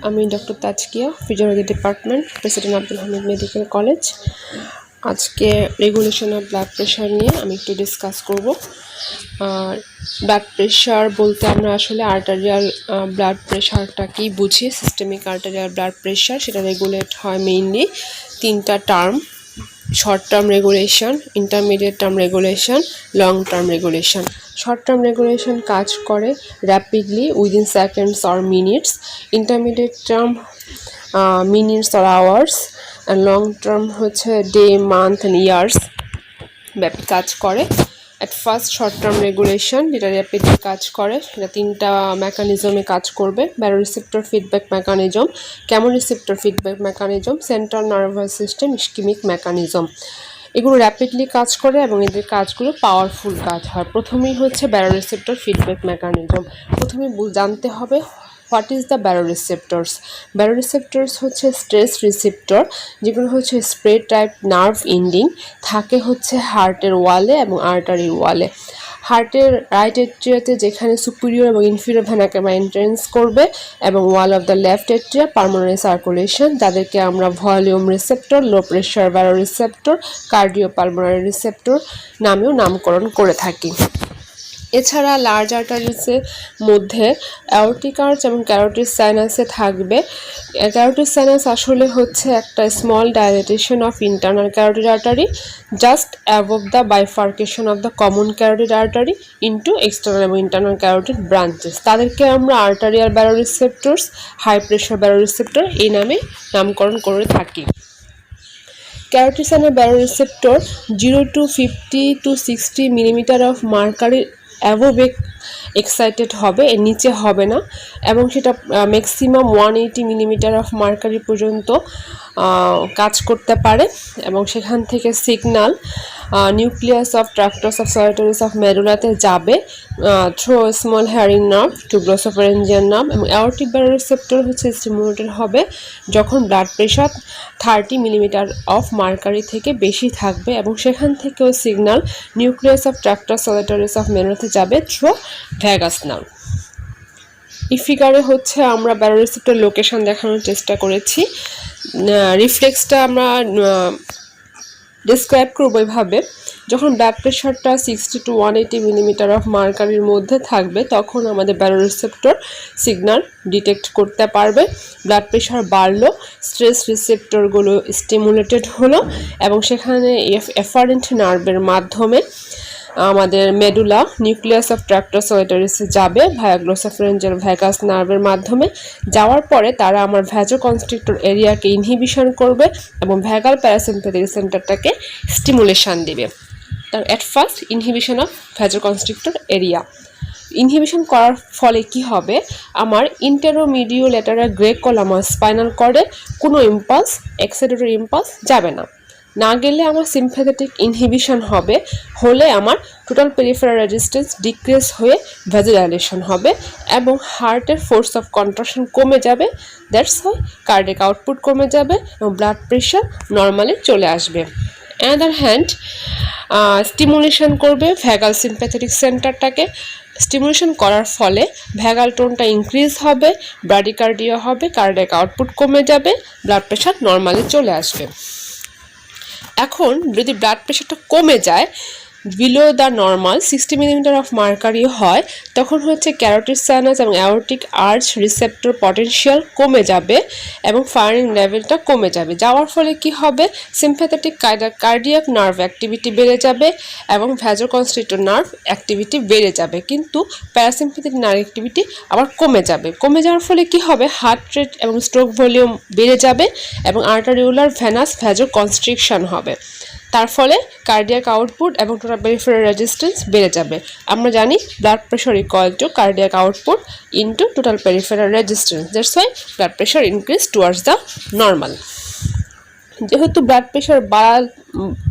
আমি doctor Tazkia, physiology department, president Abdul Hamid medical college. আজকে regulation of blood pressure নিয়ে আমি একটু ডিসকাস করব। আর ব্লাড প্রেশার বলতে আমরা আসলে আর্টারিয়াল ব্লাড প্রেশারটা কি বুঝি। সিস্টেমিক আর্টারিয়াল ব্লাড প্রেশার সেটা রেগুলেট হয় মেইনলি তিনটা term: short term regulation, intermediate term regulation, long term regulation. Short term regulation কাজ করে rapidly within seconds or minutes, intermediate term minutes or hours, and long term হচ্ছে day, month and years ব্যাপী কাজ করে। At first short term regulation যেটা rapidly কাজ করে, সেটা তিনটা মেকানিজমে কাজ করবে: ব্যারোরিসেপ্টর ফিডব্যাক মেকানিজম, কেমন receptor feedback mechanism, central nervous system ischemic mechanism. এগুলো র্যাপিডলি কাজ করে এবং এদের কাজগুলো পাওয়ারফুল কাজ হয়। প্রথমেই হচ্ছে ব্যারোরিসেপ্টর ফিডব্যাক মেকানিজম। প্রথমে জানতে হবে হোয়াট ইজ দ্য ব্যারোরিসেপ্টরস। ব্যারোরিসেপ্টরস হচ্ছে স্ট্রেস রিসেপ্টর, যেগুলো হচ্ছে স্প্রে টাইপ নার্ভ এন্ডিং, থাকে হচ্ছে হার্টের ওয়ালে এবং আর্টারির ওয়ালে। হার্টের রাইট এট্রিয়াতে যেখানে সুপিরিয়র এবং ইনফিরিয়র ভেনা ক্যাভা এন্ট্রেন্স করবে, এবং wall of the left atria pulmonary circulation, যাদেরকে আমরা volume receptor, low pressure baroreceptor, cardio pulmonary receptor নামেও নামকরণ করে থাকি। এছাড়া লার্জ আর্টারিসের মধ্যে অ্যাওর্টিক আর্চ এবং ক্যারোটিড সাইনাসে থাকবে। ক্যারোটিড সাইনাস আসলে হচ্ছে একটা small dilatation of internal carotid artery just above the bifurcation of the common carotid artery into external এবং ইন্টারনাল ক্যারোটিড ব্রাঞ্চেস। তাদেরকে আমরা arterial baroreceptors, high pressure baroreceptor এই নামে নামকরণ করে থাকি। Carotid sinus baroreceptor 0 to 50 to 60 millimetre of mercury above excited হবে, এর নিচে হবে না, এবং সেটা ম্যাক্সিমাম 180 মিলিমিটার অফ মার্কারি পর্যন্ত কাজ করতে পারে। এবং সেখান থেকে signal nucleus of tractus of solitarius of মেডুলাতে যাবে through small hearing nerve to glossopharyngeal nerve. এবং অ্যাওর্টিক ব্যারোরিসেপ্টর হচ্ছে স্টিমুলেটেড হবে যখন blood pressure 30 millimetre of mercury থেকে বেশি থাকবে, এবং সেখান থেকেও signal nucleus of tractus solitarius of মেডুলাতে যাবে থ্রু ভ্যাগাস নার্ভ। এই ফিগারে হচ্ছে আমরা ব্যারোরিসেপ্টর লোকেশন দেখানোর চেষ্টা করেছি। রিফ্লেক্সটা আমরা ডিসক্রাইব করবো এভাবে: যখন ব্লাড প্রেশারটা 60 to 180 মিলিমিটার অফ মার্কারির মধ্যে থাকবে, তখন আমাদের ব্যারোরিসেপ্টর সিগন্যাল ডিটেক্ট করতে পারবে। ব্লাড প্রেশার বাড়লো, স্ট্রেস রিসেপ্টরগুলো স্টিমুলেটেড হলো, এবং সেখানে এফারেন্ট নার্ভের মাধ্যমে আমাদের মেডুলা নিউক্লিয়াস অফ ট্রাক্টাস সলিটরিসে যাবে ভায়া গ্লোসোফারেঞ্জিয়াল ভ্যাগাস নার্ভের মাধ্যমে। যাওয়ার পরে তারা আমার ভ্যাজোকনস্ট্রিক্টর এরিয়াকে ইনহিবিশন করবে এবং ভ্যাগাল প্যারাসিম্প্যাথিক সেন্টারটাকে স্টিমুলেশন দিবে। তার at first inhibition of vasoconstrictor area. Inhibition করার ফলে কি হবে, আমার ইন্টেরোমিডিও ল্যাটারাল গ্রেকোলামাস স্পাইনাল কর্ডে কোনো ইম্পালস, এক্সাইটেটরি ইম্পালস যাবে না। না গেলে আমার সিম্প্যাথেটিক ইনহিবিশন হবে, হলে আমার টোটাল পেরিফেরাল রেজিস্ট্যান্স ডিক্রিজ হয়ে ভ্যাজোডাইলেশন হবে এবং হার্টের ফোর্স অফ কন্ট্রাকশন কমে যাবে। দ্যাটস হোয়াই কার্ডিয়াক আউটপুট কমে যাবে এবং ব্লাড প্রেশার নর্মালি চলে আসবে। অ্যানাদার হ্যান্ড স্টিমুলেশন করবে ভ্যাগাল সিম্প্যাথেটিক সেন্টারটাকে। স্টিমুলেশন করার ফলে ভ্যাগাল টোনটা ইনক্রিজ হবে, ব্রাডিকার্ডিয়া হবে, কার্ডিয়াক আউটপুট কমে যাবে, ব্লাড প্রেশার নর্মালি চলে আসবে। এখন যদি ব্লাড প্রেশারটা কমে যায়, below the normal 60 millimetre of mercury হয়, তখন হচ্ছে ক্যারোটিড সাইনাস এবং অ্যাওর্টিক আর্চ রিসেপ্টর পটেনশিয়াল কমে যাবে এবং ফায়ারিং লেভেলটা কমে যাবে। যাওয়ার ফলে কি হবে, সিম্প্যাথেটিক কার্ডিয়াক নার্ভ অ্যাক্টিভিটি বেড়ে যাবে এবং ভ্যাজোকনস্ট্রিক্টর নার্ভ অ্যাক্টিভিটি বেড়ে যাবে, কিন্তু প্যারাসিম্প্যাথেটিক নার্ভ অ্যাক্টিভিটি আবার কমে যাবে। কমে যাওয়ার ফলে কি হবে, হার্ট রেট এবং স্ট্রোক ভলিউম বেড়ে যাবে এবং আর্টারিওলার ভেনাস ভ্যাজোকনস্ট্রিকশন হবে। তার ফলে কার্ডিয়াক আউটপুট এবং টোটাল পেরিফেরাল রেজিস্ট্যান্স বেড়ে যাবে। আমরা জানি blood pressure equal to cardiac output into total peripheral resistance. That's why blood pressure increase towards the normal. যেহেতু ব্লাড প্রেশার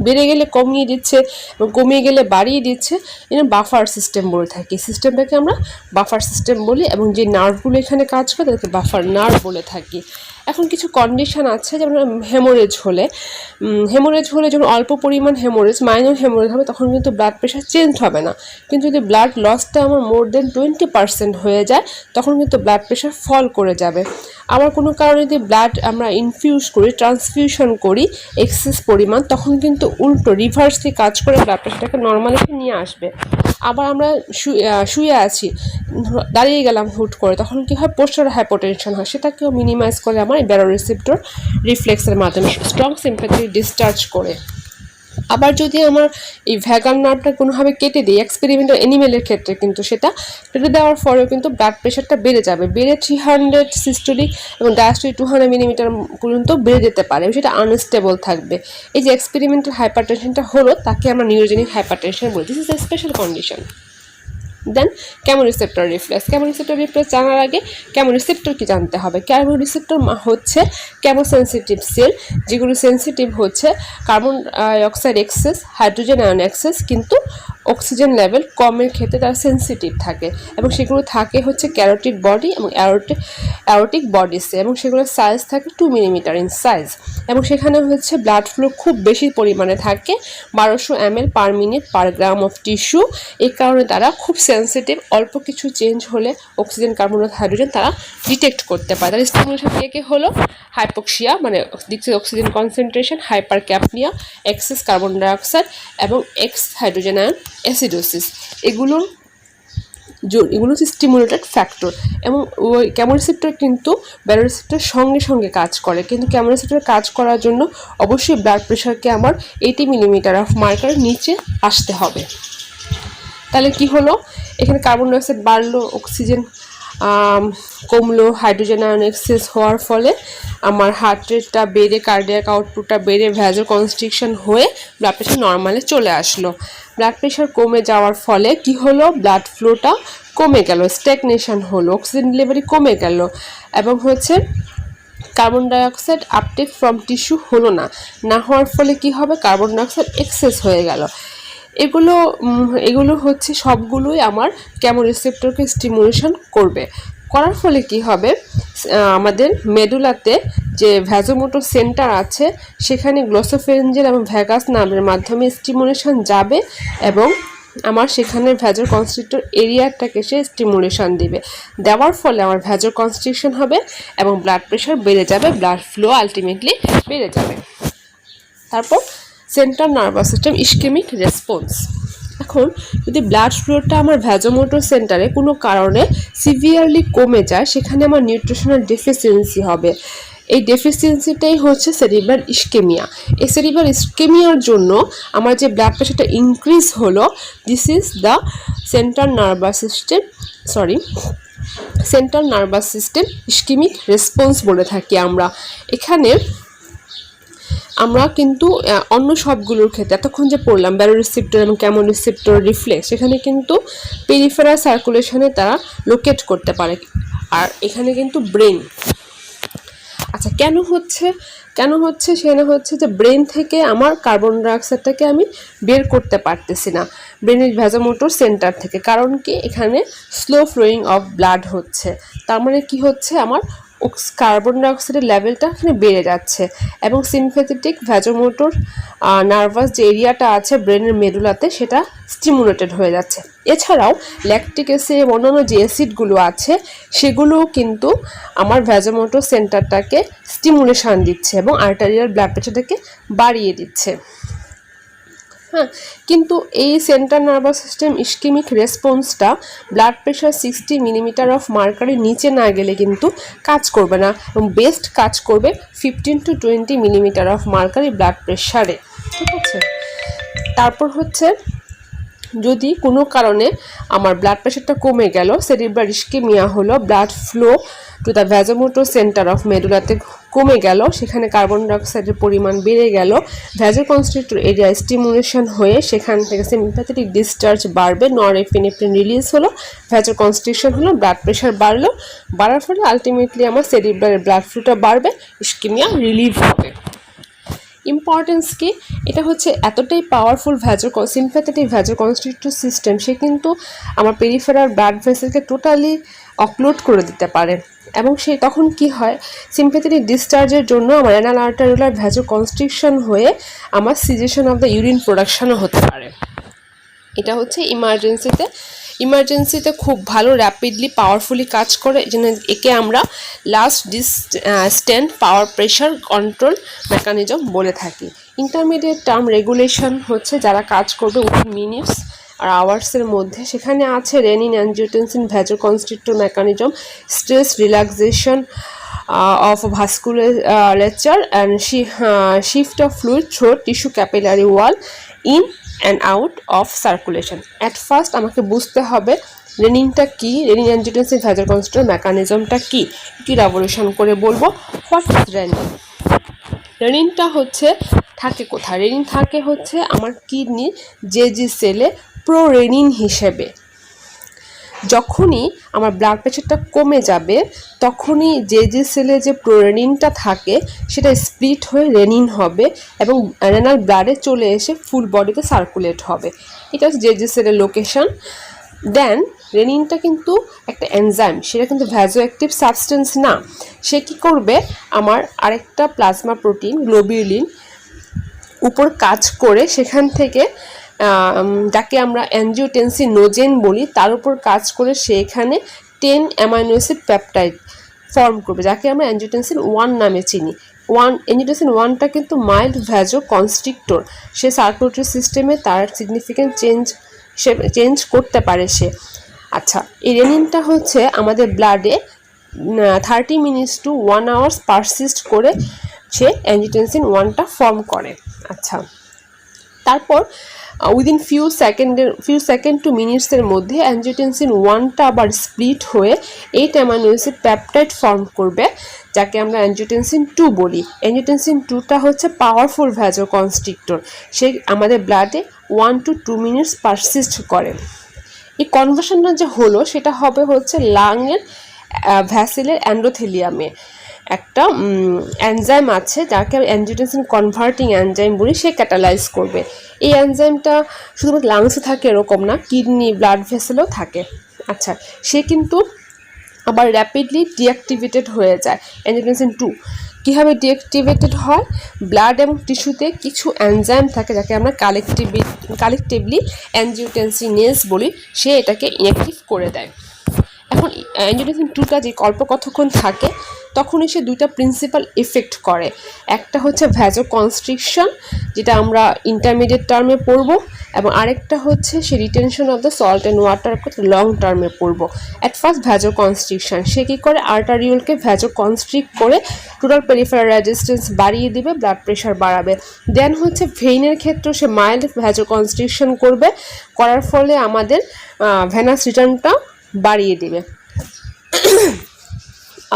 বেড়ে গেলে কমিয়ে দিচ্ছে এবং কমিয়ে গেলে বাড়িয়ে দিচ্ছে, এটা বাফার সিস্টেম বলে থাকি। সিস্টেমটাকে আমরা বাফার সিস্টেম বলি এবং যে নার্ভগুলো এখানে কাজ করে তাদেরকে বাফার নার্ভ বলে থাকি। এখন কিছু কন্ডিশন আছে, যেমন হেমোরেজ হলে যখন অল্প পরিমাণ মাইনর হেমোরেজ হবে তখন কিন্তু ব্লাড প্রেশার চেঞ্জ হবে না। কিন্তু যদি ব্লাড লসটা আমার মোর দেন 20% হয়ে যায় তখন কিন্তু ব্লাড প্রেশার ফল করে যাবে। আবার কোনো কারণে যদি ব্লাড আমরা ট্রান্সফিউশন করি এক্সেস পরিমাণ, তখন কিন্তু উল্টো রিভার্সলি কাজ করে ব্লাড প্রেশারটাকে নর্মালিতে নিয়ে আসবে। আবার আমরা শুয়ে আছি, দাঁড়িয়ে গেলাম হুট করে, তখন কি হয়, পোস্টার হাইপোটেনশন হয়, সেটাকেও মিনিমাইজ করে আমার ব্যারোরিসেপ্টর রিফ্লেক্সের মাধ্যমে স্ট্রং সিম্প্যাথেটিক ডিসচার্জ করে। আবার যদি আমার এই ভ্যাগান নার্ভটা কোনোভাবে কেটে দিই এক্সপেরিমেন্টাল অ্যানিমেলের ক্ষেত্রে, কিন্তু সেটা কেটে দেওয়ার পরেও কিন্তু ব্লাড প্রেশারটা বেড়ে যাবে, 300 সিস্টোলিক এবং ডায়াস্টোলিক 200 মিলিমিটার পর্যন্ত বেড়ে যেতে পারে, সেটা আনস্টেবল থাকবে। এই যে এক্সপেরিমেন্টাল হাইপারটেনশনটা হলো তাকে আমরা নিউরোজেনিক হাইপারটেনশন বলি। This is a special condition. Then chemoreceptor reflex জানার আগে কেমোরিসেপ্টর কি জানতে হবে। কেমোরিসেপ্টর হচ্ছে কেমোসেন্সিটিভ সেল, যেগুলো সেন্সিটিভ হচ্ছে carbon dioxide excess, hydrogen ion excess, কিন্তু অক্সিজেন লেভেল কমের ক্ষেত্রে তারা সেন্সিটিভ থাকে, এবং সেগুলো থাকে হচ্ছে ক্যারোটিড বডি এবং অ্যারোটিক বডিসে, এবং সেগুলোর সাইজ থাকে 2 মিলিমিটার ইন সাইজ, এবং সেখানে হচ্ছে ব্লাড ফ্লো খুব বেশি পরিমাণে থাকে, 1200 ml per minute per gram of tissue. এই কারণে তারা খুব সেন্সিটিভ, অল্প কিছু চেঞ্জ হলে অক্সিজেন, কার্বন, হাইড্রোজেন তারা ডিটেক্ট করতে পারে। তার স্টিমুলেশন কে হলো হাইপোক্সিয়া, মানে দিচ্ছে oxygen concentration, hypercapnia, excess carbon dioxide এবং এক্স হাইড্রোজেন আয়ন অ্যাসিডোসিস। এগুলো হচ্ছে স্টিমুলেটেড ফ্যাক্টর। এবং ওই কেমোরিসেপ্টর কিন্তু ব্যারোরিসেপ্টরের সঙ্গে সঙ্গে কাজ করে, কিন্তু কেমোরিসেপ্টর কাজ করার জন্য অবশ্যই ব্লাড প্রেশারকে আমার 80 মিলিমিটার অফ মার্কারের নিচে আসতে হবে। তাহলে কি হলো, এখানে কার্বন ডাইঅক্সাইড বাড়লো, অক্সিজেন কমলো, হাইড্রোজেন আয়ন এক্সেস হওয়ার ফলে আমার হার্ট রেটটা বেড়ে, কার্ডিয়াক আউটপুটটা বেড়ে, ভ্যাজো কনস্ট্রিকশন হয়ে ব্লাড প্রেশার নর্মালে চলে আসলো। ব্লাড প্রেশার কমে যাওয়ার ফলে কি হলো, ব্লাড ফ্লোটা কমে গেল, স্ট্যাগনেশন হলো, অক্সিজেন ডেলিভারি কমে গেল, এবং হচ্ছে carbon dioxide uptake from tissue হলো না হওয়ার ফলে কি হবে, কার্বন ডাইঅক্সাইড এক্সেস হয়ে গেল। এগুলো হচ্ছে সবগুলোই আমার কেমোরিসেপ্টরকে স্টিমুলেশন করার ফলে কি হবে, আমাদের মেডুলাতে যে ভ্যাজোমোটর সেন্টার আছে সেখানে গ্লোসোফেরেঞ্জিয়াল এবং ভ্যাগাস নার্ভের মাধ্যমে স্টিমুলেশন যাবে, এবং আমার সেখানে ভ্যাজো কনস্ট্রিক্টর এরিয়াটাকে সে স্টিমুলেশন দেওয়ার ফলে আমার ভ্যাজো কনস্ট্রিকশন হবে এবং ব্লাড প্রেশার বেড়ে যাবে, ব্লাড ফ্লো আলটিমেটলি বেড়ে যাবে। তারপর central nervous system ischemic response. এখন যদি ব্লাড ফ্লোটা আমার ভ্যাজোমোটর সেন্টারে কোনো কারণে সিভিয়ারলি কমে যায়, সেখানে আমার নিউট্রিশনাল ডেফিসিয়েন্সি হবে। এই ডেফিসিয়েন্সিটাই হচ্ছে সেরিব্রাল ইসকেমিয়া। এই সেরিব্রাল ইসকেমিয়ার জন্য আমার যে ব্লাড প্রেশারটা ইনক্রিজ হলো, this is the central nervous system ischemic response বলে থাকি আমরা। এখানে আমরা কিন্তু অন্য সবগুলোর ক্ষেত্রে এতক্ষণ যে পড়লাম ব্যারোরিসেপ্টর এবং কেমোরিসেপ্টর রিফ্লেক্স, সেখানে কিন্তু পেরিফেরাল সার্কুলেশনে তারা লোকেট করতে পারে, আর এখানে কিন্তু ব্রেন। আচ্ছা, কেন হচ্ছে সেখানে হচ্ছে যে ব্রেন থেকে আমার কার্বন ডাইঅক্সাইডটাকে আমি বের করতে পারতেছি না ব্রেনের ভ্যাজোমোটর সেন্টার থেকে। কারণ কি, এখানে স্লো ফ্লোয়িং অফ ব্লাড হচ্ছে, তার মানে কি হচ্ছে, আমার কার্বন ডাইঅক্সাইডের লেভেলটা এখানে বেড়ে যাচ্ছে, এবং সিম্প্যাথেটিক ভ্যাজোমোটর নার্ভাস যে এরিয়াটা আছে ব্রেনের মেডুলাতে সেটা স্টিমুলেটেড হয়ে যাচ্ছে। এছাড়াও ল্যাকটিক অ্যাসিড এবং অন্যান্য যে অ্যাসিডগুলো আছে সেগুলোও কিন্তু আমার ভ্যাজোমোটর সেন্টারটাকে স্টিমুলেশন দিচ্ছে এবং আর্টারিয়াল ব্লাড প্রেশারটাকে বাড়িয়ে দিচ্ছে। হ্যাঁ, কিন্তু এই সেন্ট্রাল নার্ভাস সিস্টেম ইসকেমিক রেসপন্সটা ব্লাড প্রেশার 60 মিলিমিটার অফ মার্কারের নিচে না গেলে কিন্তু কাজ করবে না, এবং বেস্ট কাজ করবে 15 to 20 millimetre of mercury blood প্রেশারে। ঠিক আছে, তারপর হচ্ছে যদি কোনো কারণে আমার ব্লাড প্রেশারটা কমে গেল, সেরিব্রাল ইসকেমিয়া হলো, blood flow to the vasomotor centre of মেডুলাতে কমে গেল, সেখানে কার্বন ডাইঅক্সাইডের পরিমাণ বেড়ে গেল, ভ্যাজোকনস্ট্রিক্টর এরিয়া স্টিমুলেশন হয়ে সেখান থেকে সিম্প্যাথেটিক ডিসচার্জ বাড়বে, নরএপিনেফ্রিন রিলিজ হলো, ভ্যাজোকনস্ট্রিকশন হলো, ব্লাড প্রেশার বাড়ার ফলে আলটিমেটলি আমার সেরিব্রালের ব্লাড ফ্লোটা বাড়বে, ইসকেমিয়া রিলিভ হবে। ইম্পর্টেন্স কি, এটা হচ্ছে এতটাই পাওয়ারফুল সিম্প্যাথেটিক ভ্যাজোকনস্ট্রিক্টর সিস্টেম, সে কিন্তু আমার পেরিফেরাল ব্লাড ভেসেলকে টোটালি অকলোড করে দিতে পারে। এবং তখন কি হয়, সিম্প্যাথেটিক ডিসচার্জের জন্য আমার অ্যানাল আর্টারিওলার ভ্যাসোকনস্ট্রিকশন হয়ে আমার সিজেশন অফ দ্য ইউরিন প্রোডাকশনও হতে পারে। এটা হচ্ছে ইমার্জেন্সিতে খুব ভালো র্যাপিডলি পাওয়ারফুলি কাজ করে, যেন একে আমরা লাস্ট স্ট্যান্ড পাওয়ার প্রেশার কন্ট্রোল মেকানিজম বলে থাকি। ইন্টারমিডিয়েট টার্ম রেগুলেশন হচ্ছে যারা কাজ করবে উইথিন মিনিটস আর আওয়ার্সের মধ্যে, সেখানে আছে renin angiotensin vasoconstrictor mechanism, stress relaxation of vasculature and shift of fluid through tissue capillary wall in and out of circulation. At first আমাকে বুঝতে হবে রেনিনটা কি, রেনিন অ্যাঞ্জিওটেনসিন ভ্যাসোকনস্ট্রিক্টর মেকানিজমটা কি, একটু ইলাবোরেশন করে বলবো। What is renin? রেনিনটা হচ্ছে থাকে কোথায়? রেনিন থাকে হচ্ছে আমার কিডনির জেজি সেলে প্রোরেনিন হিসেবে। যখনই আমার ব্লাড প্রেশারটা কমে যাবে তখনই যে সেলে যে প্রোরেনিনটা থাকে সেটা স্প্লিট হয়ে রেনিন হবে এবং রেনাল ব্লাডে চলে এসে ফুল বডিতে সার্কুলেট হবে। এটা হচ্ছে যে সেলের লোকেশন। দেন রেনিনটা কিন্তু একটা এনজাইম, সেটা কিন্তু ভ্যাজো অ্যাক্টিভ সাবস্টেন্স না। সে কী করবে, আমার আরেকটা প্লাজমা প্রোটিন গ্লোবিউলিন উপর কাজ করে সেখান থেকে যাকে আমরা অ্যাঞ্জিওটেনসিনোজেন বলি তার উপর কাজ করে সে এখানে 10 অ্যামাইনো অ্যাসিড পেপটাইড ফর্ম করবে, যাকে আমরা অ্যাঞ্জিওটেনসিন 1 নামে চিনি। অ্যাঞ্জিওটেনসিন 1টা কিন্তু মাইল্ড ভ্যাজো কনস্ট্রিক্টর, সে সার্কুলেটরি সিস্টেমে তার সিগনিফিক্যান্ট চেঞ্জ করতে পারে সে। আচ্ছা, এই রেনিনটা হচ্ছে আমাদের ব্লাডে 30 মিনিটস টু 1 আওয়ার্স পারসিস্ট করে সে অ্যাঞ্জিওটেনসিন 1টা ফর্ম করে। আচ্ছা, তারপর উইদিন ফিউ সেকেন্ড টু মিনিটসের মধ্যে অ্যাঞ্জিওটেনসিন 1টা আবার স্প্লিট হয়ে 8 অ্যামাইনো অ্যাসিড পেপটাইড ফর্ম করবে, যাকে আমরা অ্যাঞ্জিওটেনসিন 2 বলি। অ্যাঞ্জিওটেনসিন 2টা হচ্ছে পাওয়ারফুল ভ্যাসোকনস্ট্রিক্টর, সে আমাদের ব্লাডে 1 to 2 মিনিটস পারসিস্ট করে। এই কনভার্সনটা যে হলো সেটা হবে হচ্ছে লাংয়ের ভ্যাসেলের অ্যান্ডোথেলিয়ামে একটা এনজাইম আছে যাকে অ্যাঞ্জিওটেনসিন কনভার্টিং এনজাইম বলি, সে ক্যাটালাইজ করবে। এই এনজাইমটা শুধুমাত্র লাংসে থাকে এরকম না, কিডনি ব্লাড ভেসেলেও থাকে। আচ্ছা, সে কিন্তু আবার র্যাপিডলি ডিঅ্যাক্টিভেটেড হয়ে যায়। অ্যাঞ্জিওটেনসিন 2 কীভাবে ডিঅ্যাক্টিভেটেড হয়? ব্লাড এবং টিস্যুতে কিছু এনজাইম থাকে যাকে আমরা কালেকটিভলি অ্যাঞ্জিওটেনসিনেজ বলি, সে এটাকে ইনঅ্যাক্টিভ করে দেয়। এখন অ্যাঞ্জিওটেনসিন 2টা যে কতক্ষণ থাকে তখনই সে দুইটা প্রিন্সিপাল এফেক্ট করে। একটা হচ্ছে ভ্যাসোকনস্ট্রিকশন, যেটা আমরা ইন্টারমিডিয়েট টার্মে পড়বো, এবং আরেকটা হচ্ছে সে retention of the salt and water long টার্মে পড়বো। অ্যাট ফার্স্ট ভ্যাসোকনস্ট্রিকশন, সে কী করে আর্টারিওলকে ভ্যাসোকনস্ট্রিক্ট করে টোটাল পেরিফেরাল রেজিস্ট্যান্স বাড়িয়ে দিবে, ব্লাড প্রেশার বাড়াবে। দেন হচ্ছে ভেইনের ক্ষেত্রে সে মাইল্ড ভ্যাসোকনস্ট্রিকশন করবে, করার ফলে আমাদের ভেনাস রিটার্নটা বাড়িয়ে দিবে।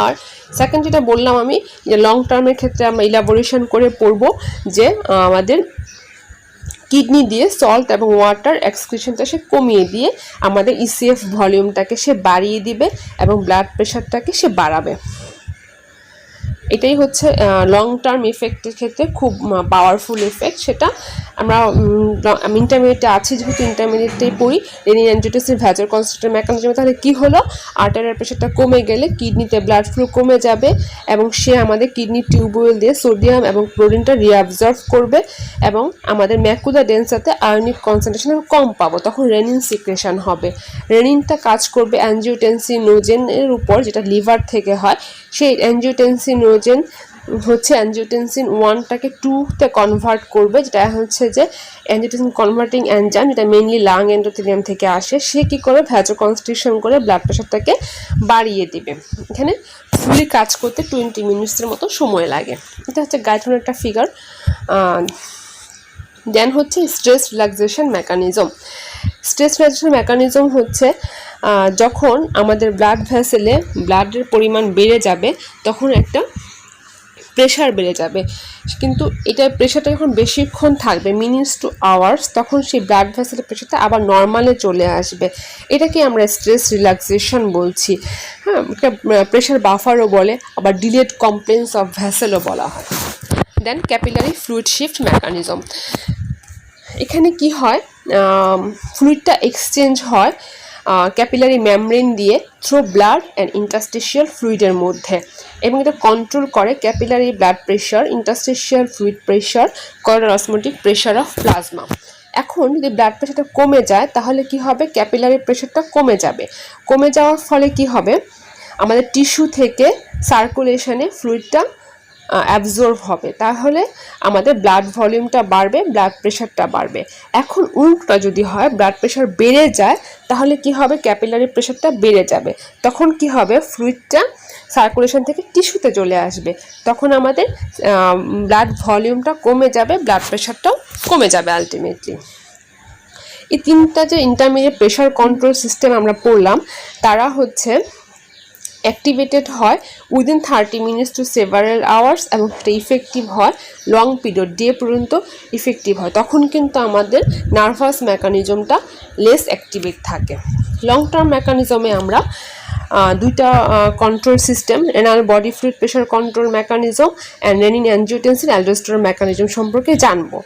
আর সেকেন্ড যেটা বললাম আমি, যে লং টার্মের ক্ষেত্রে আমরা ইলাবোরেশন করে পড়ব যে আমাদের কিডনি দিয়ে সল্ট এবং ওয়াটার এক্সক্রিশনটা সে কমিয়ে দিয়ে আমাদের ইসিএফ ভলিউমটাকে সে বাড়িয়ে দিবে এবং ব্লাড প্রেশারটাকে সে বাড়াবে। এটাই হচ্ছে লং টার্ম ইফেক্টের ক্ষেত্রে খুব পাওয়ারফুল ইফেক্ট। সেটা আমরা ইন্টারমিডিয়েটে আছি, যেহেতু ইন্টারমিডিয়েটেই পড়ি রেনিন অ্যাঞ্জিওটেনসিন ভ্যাসোকনস্ট্রিক্টর মেকানিজম। তাহলে কী হলো, আর্টারিয়াল প্রেশারটা কমে গেলে কিডনিতে ব্লাড ফ্লো কমে যাবে এবং সে আমাদের কিডনি টিউবওয়েল দিয়ে সোডিয়াম এবং ক্লোরিনটা রিঅ্যাবজর্ব করবে এবং আমাদের ম্যাকুলা ডেন্সাতে আয়নিক কনসেন্ট্রেশন কম পাবো, তখন রেনিন সিক্রেশন হবে। রেনিনটা কাজ করবে অ্যাঞ্জিওটেনসিনোজেনের উপর, যেটা লিভার থেকে হয়। সেই অ্যাঞ্জিওটেনসিনোজেন হচ্ছে অ্যাঞ্জিওটেনসিন 1টাকে 2তে কনভার্ট করবে, যেটা হচ্ছে যে অ্যাঞ্জিওটেনসিন কনভার্টিং এনজাইম, যেটা মেইনলি লাং এন্ডোথেলিয়াম থেকে আসে। সে কী করে ভ্যাসোকনস্ট্রিকশন করে ব্লাড প্রেশারটাকে বাড়িয়ে দিবে। এখানে ফুলি কাজ করতে 20 মিনিটসের মতো সময় লাগে। এটা হচ্ছে গাইডলাইনের একটা ফিগার। দেন হচ্ছে stress relaxation mechanism. Stress relaxation mechanism হচ্ছে যখন আমাদের ব্লাড ভেসেলে ব্লাডের পরিমাণ বেড়ে যাবে তখন একটা প্রেশার বেড়ে যাবে, কিন্তু এটা প্রেশারটা যখন বেশিক্ষণ থাকবে মিনিটস টু আওয়ার্স, তখন সেই ব্লাড ভেসেলের প্রেশারটা আবার নর্মালে চলে আসবে। এটাকে আমরা স্ট্রেস রিল্যাক্সেশন বলছি। হ্যাঁ, প্রেশার বাফারও বলে, আবার ডিলেড কমপ্লেন্স অফ ভেসেলও বলা হয়। দেন ক্যাপিলারি ফ্লুইড শিফট মেকানিজম। এখানে কি হয়, ফ্লুইডটা এক্সচেঞ্জ হয় ক্যাপিলারি মেমব্রেন দিয়ে থ্রু ব্লাড অ্যান্ড ইন্টারস্টিশিয়াল ফ্লুইডের মধ্যে, এবং এটা কন্ট্রোল করে capillary blood pressure, interstitial fluid pressure, corridor osmotic pressure of plasma. এখন যদি ব্লাড প্রেশারটা কমে যায় তাহলে কি হবে, ক্যাপিলারি প্রেশারটা কমে যাবে। কমে যাওয়ার ফলে কি হবে, আমাদের টিস্যু থেকে সার্কুলেশনে ফ্লুইডটা অ্যাবজর্ব হবে, তাহলে আমাদের ব্লাড ভলিউমটা বাড়বে, ব্লাড প্রেশারটা বাড়বে। এখন উল্টোটা যদি হয়, ব্লাড প্রেশার বেড়ে যায় তাহলে কি হবে, ক্যাপিলারি প্রেশারটা বেড়ে যাবে। তখন কি হবে, ফ্লুইডটা সার্কুলেশন থেকে টিস্যুতে চলে আসবে, তখন আমাদের ব্লাড ভলিউমটা কমে যাবে, ব্লাড প্রেশারটাও কমে যাবে আলটিমেটলি। এই তিনটা যে ইন্টারমিডিয়েট প্রেশার কন্ট্রোল সিস্টেম আমরা পড়লাম, তারা হচ্ছে অ্যাক্টিভেটেড হয় within 30 minutes to several hours, এবং সেটা ইফেক্টিভ হয় লং পিরিয়ড, ডে পর্যন্ত ইফেক্টিভ হয়। তখন কিন্তু আমাদের নার্ভাস মেকানিজমটা লেস অ্যাক্টিভেট থাকে। লং টার্ম মেকানিজমে আমরা দুইটা control system, renal body fluid pressure control mechanism and renin angiotensin aldosterone mechanism সম্পর্কে জানবো।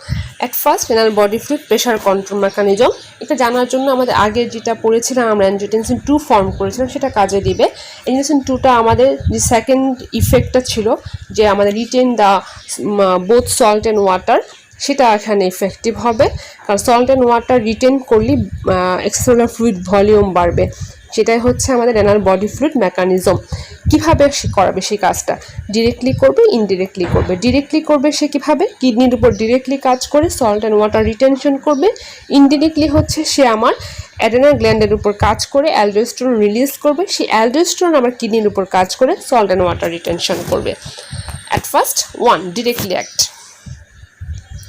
At first renal body fluid pressure control mechanism, এটা জানার জন্য আমাদের আগে যেটা পড়েছিলাম আমরা অ্যাঞ্জিওটেনসিন 2 ফর্ম করেছিলাম সেটা কাজে দিবে। অ্যাঞ্জিওটেনসিন 2টা আমাদের যে সেকেন্ড ইফেক্টটা ছিল, যে আমাদের written the both salt and water, সেটা এখানে ইফেক্টিভ হবে। কারণ সল্ট অ্যান্ড ওয়াটার রিটেন করলে এক্সট্রাসেলুলার ফ্লুইড ভলিউম বাড়বে, সেটাই হচ্ছে আমাদের রেনাল বডি ফ্লুইড মেকানিজম। কীভাবে সে করাবে সেই কাজটা, ডিরেক্টলি করবে, ইনডিরেক্টলি করবে। ডিরেক্টলি করবে সে কীভাবে, কিডনির উপর ডিরেক্টলি কাজ করে সল্ট অ্যান্ড ওয়াটার রিটেনশন করবে। ইনডিরেক্টলি হচ্ছে সে আমার অ্যাডেনাল গ্ল্যান্ডের উপর কাজ করে অ্যালডোস্টেরন রিলিজ করবে, সেই অ্যালডোস্টেরন আমার কিডনির উপর কাজ করে সল্ট অ্যান্ড ওয়াটার রিটেনশন করবে। অ্যাট ফার্স্ট 1 ডিরেক্টলি অ্যাক্ট,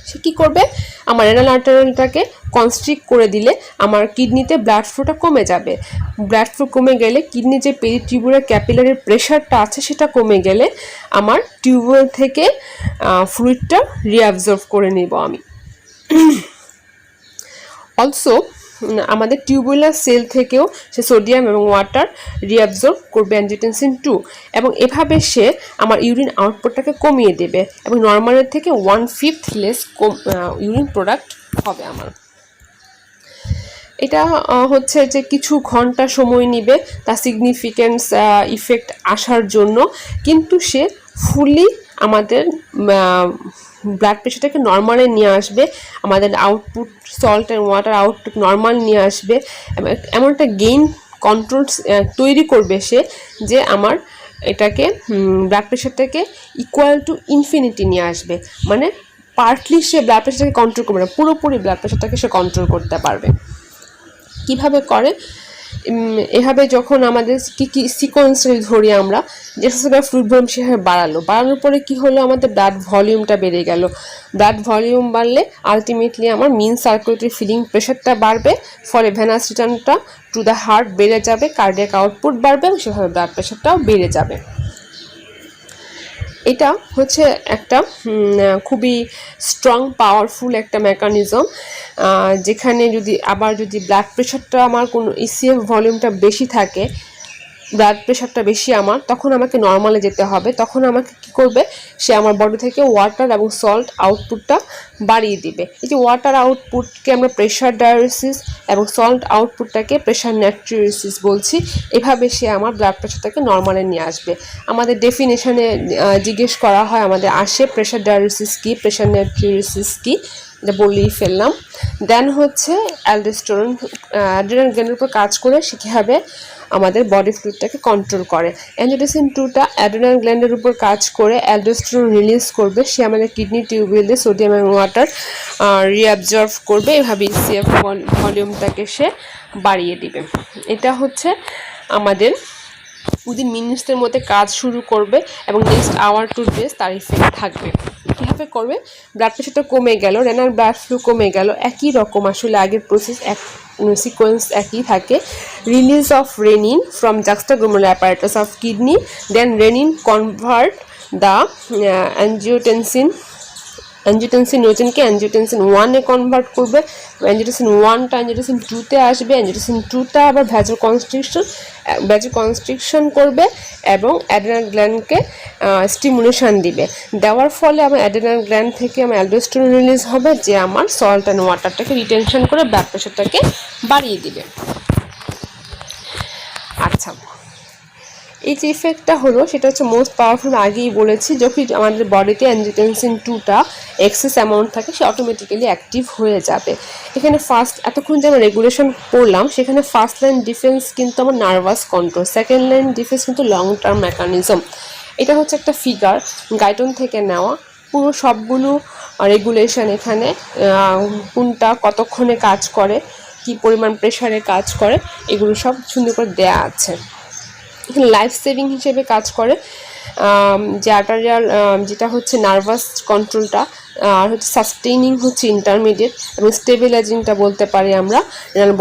সে কী করবে, আমার রেনাল আর্টারিটাকে কনস্ট্রিক্ট করে দিলে আমার কিডনিতে ব্লাড ফ্লোটা কমে যাবে। ব্লাড ফ্লো কমে গেলে কিডনি যে পেরিটিউবুলার ক্যাপিলারির প্রেশারটা আছে সেটা কমে গেলে আমার টিউবুল থেকে ফ্লুইডটা রিঅ্যাবজর্ব করে নেব আমি। অলসো আমাদের টিউবুলার সেল থেকেও সে সোডিয়াম এবং ওয়াটার রিঅ্যাবজর্ব করবে অ্যাঞ্জিওটেনসিন 2, এবং এভাবে সে আমার ইউরিন আউটপুটটাকে কমিয়ে দেবে, এবং নর্মালের থেকে 1/5 লেস ইউরিন প্রোডাক্ট হবে আমার। এটা হচ্ছে যে কিছু ঘন্টা সময় নিবে তার সিগনিফিক্যান্স ইফেক্ট আসার জন্য, কিন্তু সে ফুলি আমাদের ব্লাড প্রেশারটাকে নর্মালে নিয়ে আসবে, আমাদের output salt and water output normal নিয়ে আসবে, এমন একটা গেইন কন্ট্রোল তৈরি করবে সে, যে আমার এটাকে ব্লাড প্রেশারটাকে ইকুয়াল টু ইনফিনিটি নিয়ে আসবে। মানে পার্টলি সে ব্লাড প্রেশারটাকে কন্ট্রোল করবে না, পুরোপুরি ব্লাড প্রেশারটাকে সে কন্ট্রোল করতে পারবে। কিভাবে করে, এভাবে যখন আমাদের কী সিকোয়েন্স ধরি আমরা, যে ফ্লুইড ভলিউম সেভাবে বাড়ানোর পরে কি হলো, আমাদের ব্লাড ভলিউমটা বেড়ে গেল। ব্লাড ভলিউম বাড়লে আলটিমেটলি আমার মিন সার্কুলেটরি ফিলিং প্রেশারটা বাড়বে, ফলে ভেনাস রিটার্নটা টু দ্য হার্ট বেড়ে যাবে, কার্ডিয়াক আউটপুট বাড়বে, এবং সেভাবে ব্লাড প্রেশারটাও বেড়ে যাবে। এটা হচ্ছে একটা খুবই স্ট্রং পাওয়ারফুল একটা মেকানিজম, যেখানে যদি ব্লাড প্রেশারটা আমার কোনো ইসিএফ ভলিউমটা বেশি থাকে, ব্লাড প্রেশারটা বেশি আমার, তখন আমাকে নর্মালে যেতে হবে। তখন আমাকে কী করবে, সে আমার বডি থেকে ওয়াটার এবং সল্ট আউটপুটটা বাড়িয়ে দিবে। এই যে ওয়াটার আউটপুটকে আমরা প্রেশার ডায়ালিসিস এবং সল্ট আউটপুটটাকে প্রেশার ন্যাট্রিওরিসিস বলছি। এভাবে সে আমার ব্লাড প্রেশারটাকে নর্মালে নিয়ে আসবে। আমাদের ডেফিনেশনে জিজ্ঞেস করা হয়, আমাদের আসে প্রেশার ডায়ালিসিস কী, প্রেশার ন্যাট্রিওরিসিস কী, এটা বলেই ফেললাম। দেন হচ্ছে অ্যালডোস্টেরন অ্যাড্রিনাল গ্ল্যান্ডের উপর কাজ করে সে কীভাবে আমাদের বডি ফ্লুইডটাকে কন্ট্রোল করে। অ্যাঞ্জিওটেনসিন 2টা অ্যাড্রিনাল গ্ল্যান্ডের উপর কাজ করে অ্যালডোস্টেরন রিলিজ করবে, সে আমাদের কিডনি টিউবুলে সোডিয়াম এবং ওয়াটার রিঅ্যাবজর্ব করবে, এভাবে ইসিএফ ভলিউমটাকে সে বাড়িয়ে দিবে। এটা হচ্ছে আমাদের উইদিন মিনিটসের মধ্যে কাজ শুরু করবে, এবং নেক্সট আওয়ার টু ডেজ তার ইফেক্ট থাকবে। কীভাবে করবে, ব্লাড প্রেশারটা কমে গেল, রেনাল ব্লাড ফ্লু কমে গেল, একই রকম আসলে আগের প্রসেস সিকোয়েন্স একই থাকে। Release of renin from juxtaglomerular apparatus of kidney, then renin convert the অ্যাঞ্জিওটেনসিনোজেনকে অ্যাঞ্জিওটেনসিন 1-এ কনভার্ট করবে, অ্যাঞ্জিওটেনসিন 1টা অ্যাঞ্জিওটেনসিন 2-তে আসবে, অ্যাঞ্জিওটেনসিন 2টা আবার ভ্যাজোকনস্ট্রিকশন করবে, এবং অ্যাড্রিনাল গ্ল্যান্ডকে স্টিমুলেশন দিবে। দেওয়ার ফলে আমার অ্যাড্রিনাল গ্ল্যান্ড থেকে আমার অ্যালডোস্টেরন রিলিজ হবে, যে আমার সল্ট অ্যান্ড ওয়াটারটাকে রিটেনশন করে ব্লাড প্রেশারটাকে বাড়িয়ে দিবে। আচ্ছা, এই যে ইফেক্টটা হলো সেটা হচ্ছে মোস্ট পাওয়ারফুল, আগেই বলেছি। যখন আমাদের বডিতে অ্যাঞ্জিওটেনসিন 2টা এক্সেস অ্যামাউন্ট থাকে সে অটোমেটিক্যালি অ্যাক্টিভ হয়ে যাবে। এখানে ফার্স্ট এতক্ষণ যে আমরা রেগুলেশন পড়লাম সেখানে ফার্স্ট লাইন ডিফেন্স কিন্তু আমার nervous control, second line defence কিন্তু লং টার্ম মেকানিজম। এটা হচ্ছে একটা ফিগার গাইডন থেকে নেওয়া, পুরো সবগুলো রেগুলেশন এখানে কোনটা কতক্ষণে কাজ করে, কি পরিমাণ প্রেশারে কাজ করে, এগুলো সব সুন্দর করে দেয়া আছে। এখানে লাইফ সেভিং হিসেবে কাজ করে যে আর্টারিয়াল যেটা হচ্ছে নার্ভাস কন্ট্রোলটা, আর হচ্ছে সাস্টেইনিং হচ্ছে ইন্টারমিডিয়েট, এবং স্টেবিলাইজিংটা বলতে পারি আমরা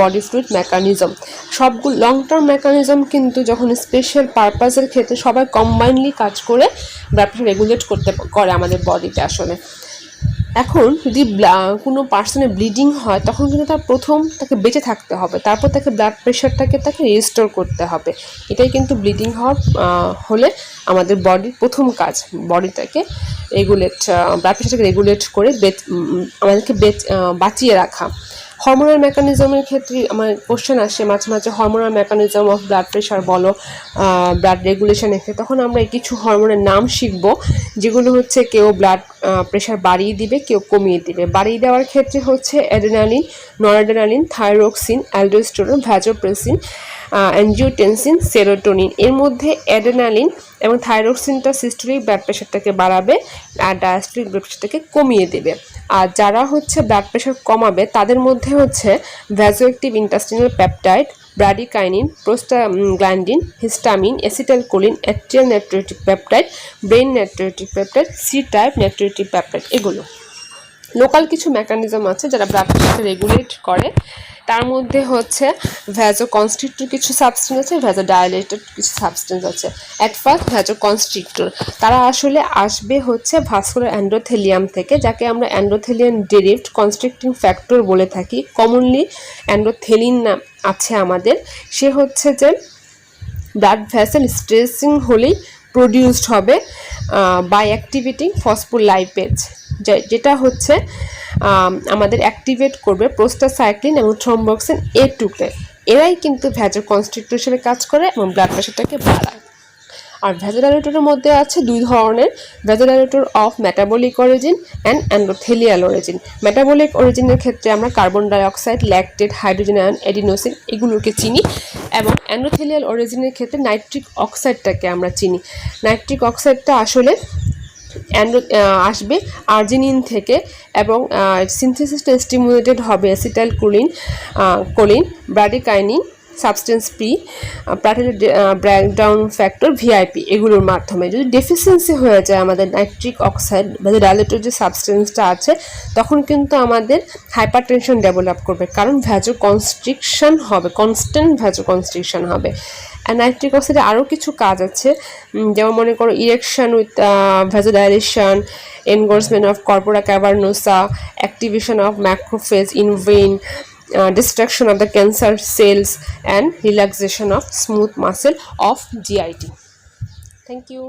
বডি ফ্লুইড মেকানিজম। সবগুলো লং টার্ম মেকানিজম কিন্তু যখন স্পেশাল পারপাসের ক্ষেত্রে সবাই কম্বাইনলি কাজ করে ব্লাড প্রেশার রেগুলেট করে আমাদের বডিতে আসলে। এখন যদি কোনো পার্সনের ব্লিডিং হয় তখন কিন্তু তাকে বেঁচে থাকতে হবে, তারপর তাকে ব্লাড প্রেশারটাকে রিস্টোর করতে হবে। এটাই কিন্তু ব্লিডিং হলে আমাদের বডির প্রথম কাজ, বডিটাকে ব্লাড প্রেশারটাকে রেগুলেট করে আমাদেরকে বাঁচিয়ে রাখা। হরমোনাল মেকানিজমের ক্ষেত্রে আমার কোশ্চেন আসে মাঝে মাঝে, hormonal mechanism of blood pressure বলো, ব্লাড রেগুলেশনের ক্ষেত্রে, তখন আমরা কিছু হরমোনের নাম শিখব যেগুলো হচ্ছে কেউ ব্লাড প্রেশার বাড়িয়ে দিবে, কেউ কমিয়ে দিবে। বাড়িয়ে দেওয়ার ক্ষেত্রে হচ্ছে adrenaline, noradrenaline, thyroxine, aldosterone, vasopressin, angiotensin, serotonin. এর মধ্যে অ্যাড্রেনালিন এবং থাইরক্সিনটা সিস্টোলিক ব্লাড প্রেশারটাকে বাড়াবে আর ডায়াস্টোলিক ব্লাড প্রেশারটাকে কমিয়ে দেবে। আর যারা হচ্ছে ব্লাড প্রেশার কমাবে তাদের মধ্যে হচ্ছে vasoactive intestinal peptide, bradykinin, prostaglandin, histamine, acetylcholine, atrial natriuretic peptide, brain natriuretic peptide, C type natriuretic peptide. এগুলো লোকাল কিছু মেকানিজম আছে যারা ব্লাড প্রেশার রেগুলেট করে। তার মধ্যে হচ্ছে ভ্যাজোকনস্ট্রিক্টর কিছু সাবস্টেন্স আছে, ভ্যাজোডাইলেটর কিছু সাবস্টেন্স আছে। অ্যাট ফার্স্ট ভ্যাজোকনস্ট্রিক্টর, তারা আসলে আসবে হচ্ছে ভাস্কুলার এন্ডোথেলিয়াম থেকে, যাকে আমরা এন্ডোথেলিয়ান ডেরিভড কনস্ট্রিক্টিং ফ্যাক্টর বলে থাকি। কমনলি এন্ডোথেলিন আছে আমাদের, সে হচ্ছে যে ব্লাড ভেসেল স্ট্রেসিং হলেই প্রডিউসড হবে বাই অ্যাক্টিভেটিং ফসফোলাইপেজ, যেটা হচ্ছে আমাদের অ্যাক্টিভেট করবে প্রোস্টাসাইক্লিন এবং থ্রম্বোক্সিন A2কে। এরাই কিন্তু ভ্যাজোকনস্ট্রিক্টর হিসেবে কাজ করে এবং ব্লাড প্রেশারটাকে বাড়ায়। আর ভ্যাজোডাইলেটরের মধ্যে আছে দুই ধরনের, vasodilator of metabolic origin and endothelial origin. Metabolic অরিজিনের ক্ষেত্রে আমরা carbon dioxide, lactate, hydrogen ion, adenosine এগুলোকে চিনি, এবং এন্ডোথেলিয়াল অরিজিনের ক্ষেত্রে নাইট্রিক অক্সাইডটাকে আমরা চিনি। নাইট্রিক অক্সাইডটা আসলে আসবে আর্জিনিন থেকে, এবং সিনথেসিসটা স্টিমুলেটেড হবে acetylcholine, bradykinin, substance P, paternal breakdown factor VIP, এগুলোর মাধ্যমে। যদি ডেফিসিয়েন্সি হয়ে যায় আমাদের নাইট্রিক অক্সাইড ভ্যাজোডাইলেটর যে সাবস্টেন্সটা আছে, তখন কিন্তু আমাদের হাইপারটেনশন ডেভেলপ করবে, কারণ ভ্যাজোকনস্ট্রিকশন হবে, কনস্ট্যান্ট ভ্যাজোকনস্ট্রিকশন হবে। নাইট্রিক অক্সাইডে আরও কিছু কাজ আছে, যেমন মনে করো erection with vasodilation, engorgement of corpora cavernosa, activation of macrophage in vein, destruction of the cancer cells, and relaxation of smooth muscle of GIT. Thank you.